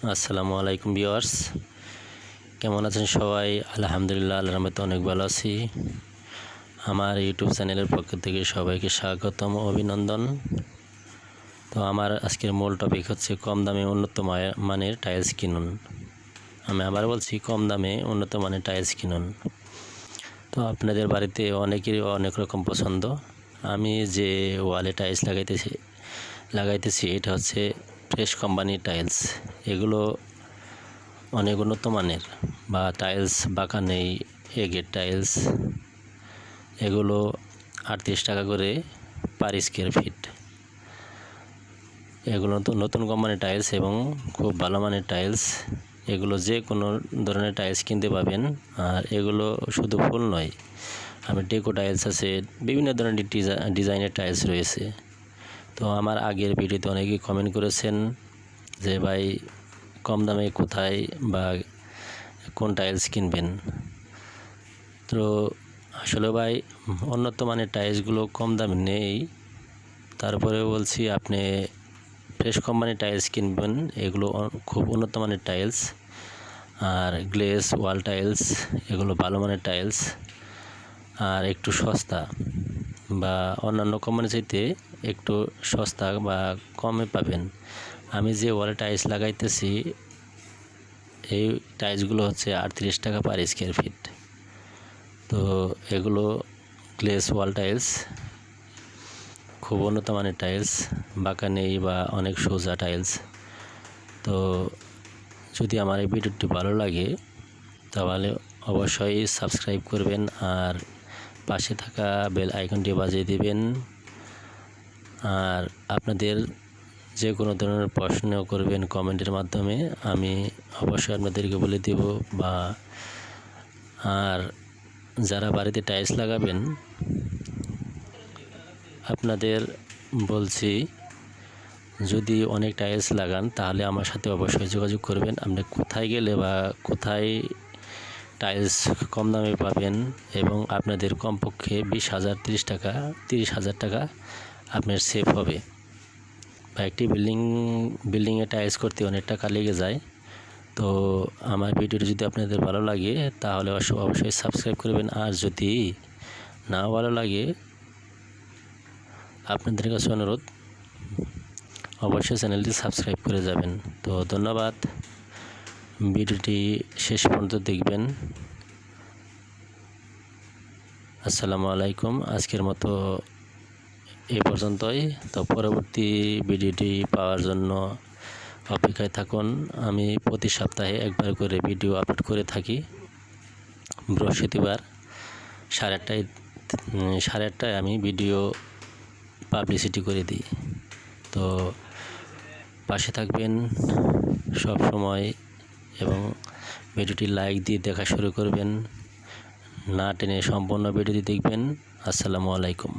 আসসালামু আলাইকুম ভিউয়ার্স, কেমন আছেন সবাই? আলহামদুলিল্লাহ, আল্লাহর রহমতে অনেক ভালো আছি। আমার ইউটিউব চ্যানেলের পক্ষ থেকে সবাইকে স্বাগতম ও অভিনন্দন। তো আমার আজকের মূল টপিক হচ্ছে কম দামে উন্নত মানের টাইলস কিনুন। আমি আবার বলছি, কম দামে উন্নত মানের টাইলস কিনুন। তো আপনাদের বাড়িতে অনেকেরই অনেক রকম পছন্দ। আমি যে ওয়ালে টাইলস লাগাইতেছি এটা হচ্ছে ফ্রেশ কোম্পানির টাইলস। এগুলো অনেক উন্নত মানের, বা টাইলস বাঁকা নেই, এগের টাইলস। এগুলো 38 টাকা করে পার স্কোয়ার ফিট। এগুলো তো নতুন কোম্পানির টাইলস এবং খুব ভালো মানের টাইলস। এগুলো যে কোনো ধরনের টাইলস কিনতে পাবেন। আর এগুলো শুধু ফুল নয়, আমি ডেকো টাইলস আছে, বিভিন্ন ধরনের ডিজাইনের টাইলস রয়েছে। তো আমার আগের ভিডিওতে অনেকেই কমেন্ট করেছেন যে ভাই, কম দামে কোথায় বা কোন টাইলস কিনবেন। তো আসলে ভাই, উন্নত মানের টাইলসগুলো কম দামে নেই। তারপরে বলছি, আপনি ফ্রেশ কোম্পানির টাইলস কিনবেন, এগুলো খুব উন্নত মানের টাইলস। আর গ্লেস ওয়াল টাইলস, এগুলো ভালো মানের টাইলস আর একটু সস্তা, বা অন্যান্য কোম্পানির চাইতে একটু সস্তা বা কমে পাবেন। আমি যে ওয়ালে টাইলস লাগাইতেছি, এই টাইলসগুলো হচ্ছে 38 টাকা পার স্কোয়ার ফিট। তো এগুলো গ্লেস ওয়াল টাইলস, খুব উন্নত মানের টাইলস, বাঁকা নেই বা অনেক সোজা টাইলস। তো যদি আমার এই ভিডিওটি ভালো লাগে তাহলে অবশ্যই সাবস্ক্রাইব করবেন আর পাশে থাকা বেল আইকনটি বাজিয়ে দিবেন। আর আপনাদের যে কোনো ধরনের প্রশ্ন করবেন কমেন্টের মাধ্যমে, আমি অবশ্যই আপনাদেরকে বলে দেব। বা আর যারা বাড়িতে টাইলস লাগাবেন, আপনাদের বলছি, যদি অনেক টাইলস লাগান তাহলে আমার সাথে অবশ্যই যোগাযোগ করবেন। আপনি কোথায় গেলে বা কোথায় টাইলস কম দামে পাবেন এবং আপনাদের কমপক্ষে 20,000 30,000 টাকা আপনার সেভ হবে। বা একটি বিল্ডিংয়ে টাইলস করতে অনেক টাকা লেগে যায়। তো আমার ভিডিওটি যদি আপনাদের ভালো লাগে তাহলে অবশ্যই সাবস্ক্রাইব করবেন। আর যদি না ভালো লাগে, আপনাদের কাছে অনুরোধ, অবশ্যই চ্যানেলটি সাবস্ক্রাইব করে যাবেন। তো ধন্যবাদ, ভিডিওটি শেষ পর্যন্ত দেখবেন। আসসালামু আলাইকুম। আজকের মতো এ পর্যন্তই। তো পরবর্তী ভিডিওটি পাওয়ার জন্য অপেক্ষায় থাকুন। আমি প্রতি সপ্তাহে একবার করে ভিডিও আপলোড করে থাকি। বৃহস্পতিবার 8:30টায় আমি ভিডিও পাবলিসিটি করে দিই। তো পাশে থাকবেন সব সময় এবং ভিডিওটি লাইক দিয়ে দেখা শুরু করবেন। না টেনে সম্পূর্ণ ভিডিওটি দেখবেন। আসসালামু আলাইকুম।